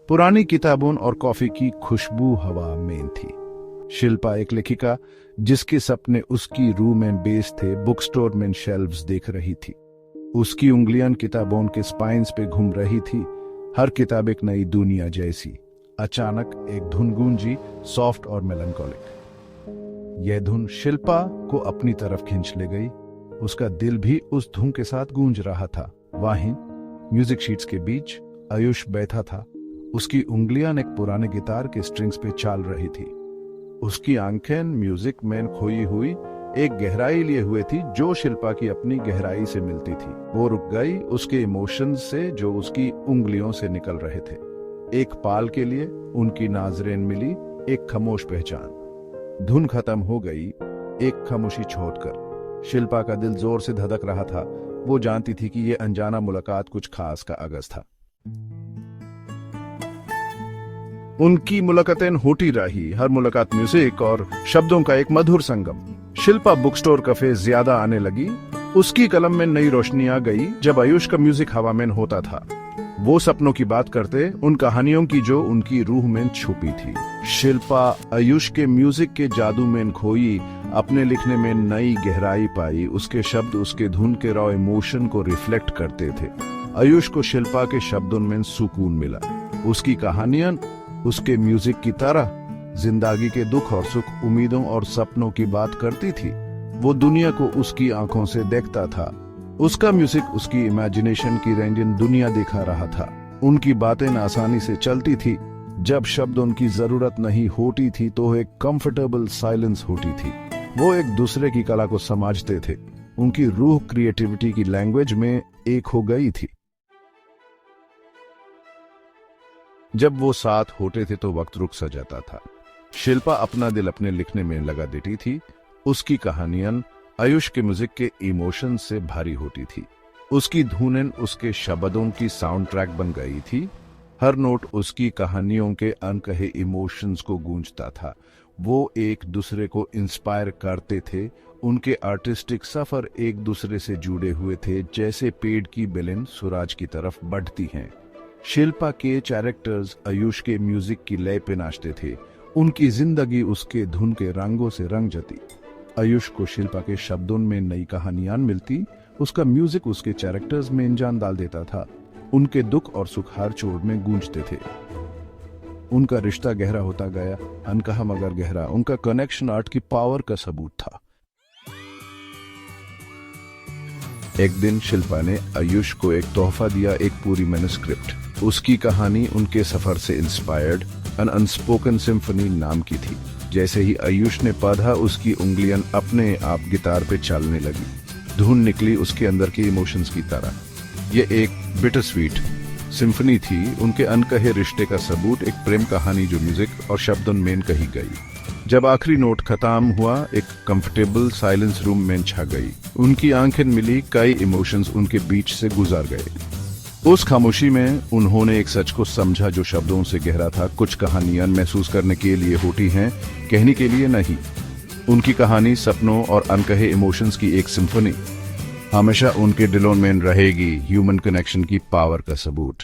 पुरानी किताबों और कॉफी की खुशबू हवा में थी। शिल्पा एक लेखिका जिसके सपने उसकी रूह में बेस थे, बुक स्टोर में शेल्व्स देख रही थी। उसकी उंगलियां किताबों के स्पाइन्स पे घूम रही थी, हर किताब एक नई दुनिया जैसी। अचानक एक धुन गूंजी, सॉफ्ट और मेलंकोलिक। यह धुन शिल्पा को अपनी तरफ खींच ले गई। उसका दिल भी उस धुन के साथ गूंज रहा था। वहीं म्यूजिक शीट्स के बीच आयुष बैठा था। उसकी उंगलियां एक पुराने गिटार के स्ट्रिंग्स पे चाल रही थी। उसकी आंखें म्यूजिक में खोई हुई एक गहराई लिए हुए थी जो शिल्पा की अपनी गहराई से मिलती थी। वो रुक गई उसके इमोशंस से जो उसकी उंगलियों से निकल रहे थे। एक पाल के लिए उनकी नजरें मिली, एक खामोश पहचान। धुन खत्म हो गई, एक खामोशी छोड़कर। शिल्पा का दिल जोर से धड़क रहा था। वो जानती थी कि यह अनजाना मुलाकात कुछ खास का आगाज था। उनकी मुलाकातें होती रही, हर मुलाकात म्यूजिक और शब्दों का एक मधुर संगम। शिल्पा बुक स्टोर कैफे ज्यादा आने लगी। उसकी कलम में नई रोशनी आ गई। जब आयुष का म्यूजिक हवा में होता था, वो सपनों की बात करते, उन कहानियों की जो उनकी रूह में छुपी थी। शिल्पा आयुष के म्यूजिक के जादू में खोई, अपने लिखने में नई गहराई पाई। उसके शब्द उसके धुन के रॉ इमोशन को रिफ्लेक्ट करते थे। आयुष को शिल्पा के शब्दों में सुकून मिला। उसकी कहानियां उसके म्यूजिक की तरह जिंदगी के दुख और सुख, उम्मीदों और सपनों की बात करती थी। वो दुनिया को उसकी आंखों से देखता था। उसका म्यूजिक उसकी इमेजिनेशन की रंगीन दुनिया दिखा रहा था। उनकी बातें आसानी से चलती थी। जब शब्द उनकी जरूरत नहीं होती थी तो एक कंफर्टेबल साइलेंस होती थी। वो एक दूसरे की कला को समझते थे। उनकी रूह क्रिएटिविटी की लैंग्वेज में एक हो गई थी। जब वो साथ होते थे तो वक्त रुक सा जाता था। शिल्पा अपना दिल अपने लिखने में लगा देती थी। उसकी कहानियां आयुष के म्यूजिक के इमोशन से भारी होती थी। उसकी धुनें उसके शब्दों की साउंड ट्रैक बन गई थी। हर नोट उसकी कहानियों के अनकहे इमोशंस को गूंजता था। वो एक दूसरे को इंस्पायर करते थे। उनके आर्टिस्टिक सफर एक दूसरे से जुड़े हुए थे, जैसे पेड़ की बेलें सूरज की तरफ बढ़ती हैं। शिल्पा के कैरेक्टर्स आयुष के म्यूजिक की लय पे नाचते थे। उनकी जिंदगी उसके धुन के रंगों से रंग जाती। आयुष को शिल्पा के शब्दों में नई कहानियां मिलती। उसका म्यूजिक उसके कैरेक्टर्स में जान डाल देता था। उनके दुख और सुख हर छोर में गूंजते थे। उनका रिश्ता गहरा होता गया, अनकहा मगर गहरा। उनका कनेक्शन आर्ट की पावर का सबूत था। एक दिन शिल्पा ने आयुष को एक तोहफा दिया, एक पूरी मैन्युस्क्रिप्ट। उसकी कहानी उनके सफर से इंस्पायर्ड एन अनस्पोकन सिम्फनी नाम की थी। जैसे ही आयुष ने पढ़ा, उसकी उंगलियां अपने आप गिटार पे चलने लगी। धुन निकली उसके अंदर के इमोशंस की तरह। ये एक बिटर स्वीट सिम्फनी थी, उनके अनकहे रिश्ते का सबूत, एक प्रेम कहानी जो म्यूजिक और शब्दों में कही गई। जब आखिरी नोट खत्म हुआ, एक कंफर्टेबल साइलेंस रूम में छा गई। उनकी आंखें मिली, कई इमोशंस उनके बीच से गुजर गए। उस खामोशी में उन्होंने एक सच को समझा जो शब्दों से गहरा था। कुछ कहानियां महसूस करने के लिए होती हैं, कहने के लिए नहीं। उनकी कहानी सपनों और अनकहे इमोशंस की एक सिम्फनी हमेशा उनके दिलों में रहेगी, ह्यूमन कनेक्शन की पावर का सबूत।